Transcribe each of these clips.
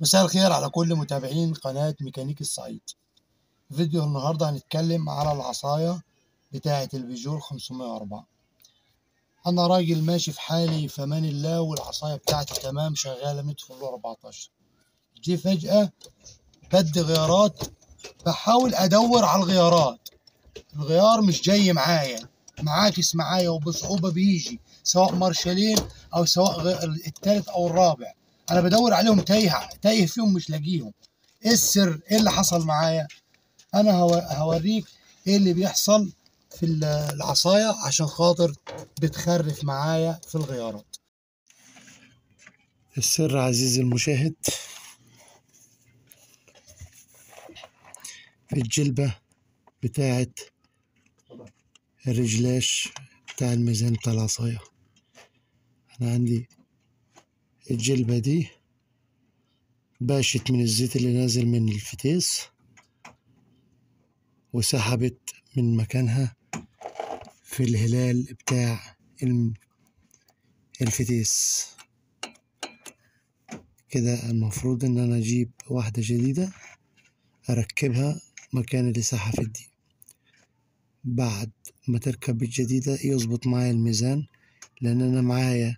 مساء الخير على كل متابعين قناة ميكانيك الصعيد. فيديو النهاردة هنتكلم على العصاية بتاعة البيجو 504. أنا راجل ماشي في حالي في أمان الله، والعصاية بتاعتي تمام شغالة متر في 14. دي فجأة بدي غيارات، بحاول أدور على الغيارات، الغيار مش جاي معايا، معاكس معايا وبصعوبة بيجي، سواء مارشالين أو سواء التالت أو الرابع. أنا بدور عليهم تايه فيهم مش لاقيهم. ايه السر؟ ايه اللي حصل معايا؟ انا هوريك ايه اللي بيحصل في العصايه عشان خاطر بتخرف معايا في الغيارات. السر عزيزي المشاهد في الجلبه بتاعه الرجلاش بتاع الميزان بتاع العصايه. انا عندي الجلبه دي باشت من الزيت اللي نازل من الفتيس وسحبت من مكانها في الهلال بتاع الفتيس. كده المفروض ان انا اجيب واحدة جديدة اركبها مكان اللي سحبت دي. بعد ما تركب الجديدة يظبط معايا الميزان، لان انا معايا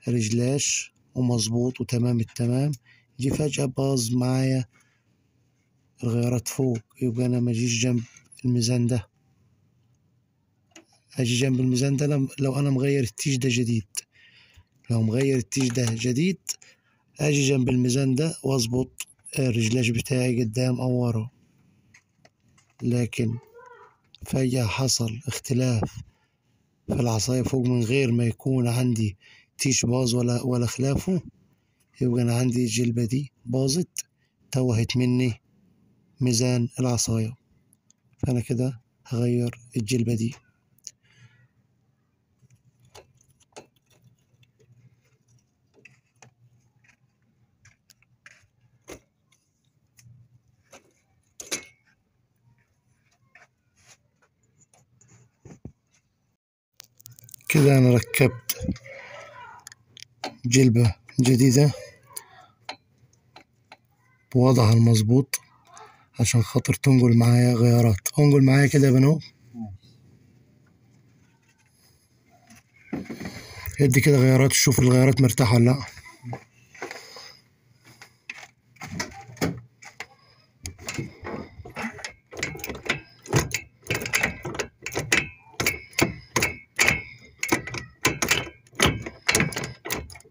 رجلاش ومظبوط وتمام التمام. يجي فجأة باظ معايا الغيارات فوق، يبقى انا مجيش جنب الميزان ده. اجي جنب الميزان ده لو انا مغير التيج ده جديد. لو مغير التيج ده جديد اجي جنب الميزان ده واظبط الرجلاش بتاعي قدام او ورا. لكن فجأة حصل اختلاف في العصاية فوق من غير ما يكون عندي تيش باظ ولا خلافه، يبقى أنا عندي الجلبة دي باظت، توهت مني ميزان العصاية. فأنا كده هغير الجلبة دي. كده أنا ركبت جلبة جديدة بوضعها المظبوط عشان خاطر تنقل معايا غيارات. انقل معايا كده يا بنو، ادي كده غيارات، شوف الغيارات مرتاحة ولا لأ.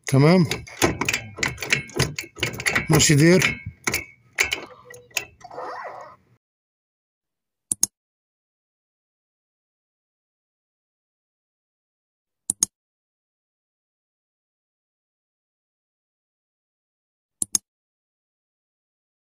تمام ماشي دير.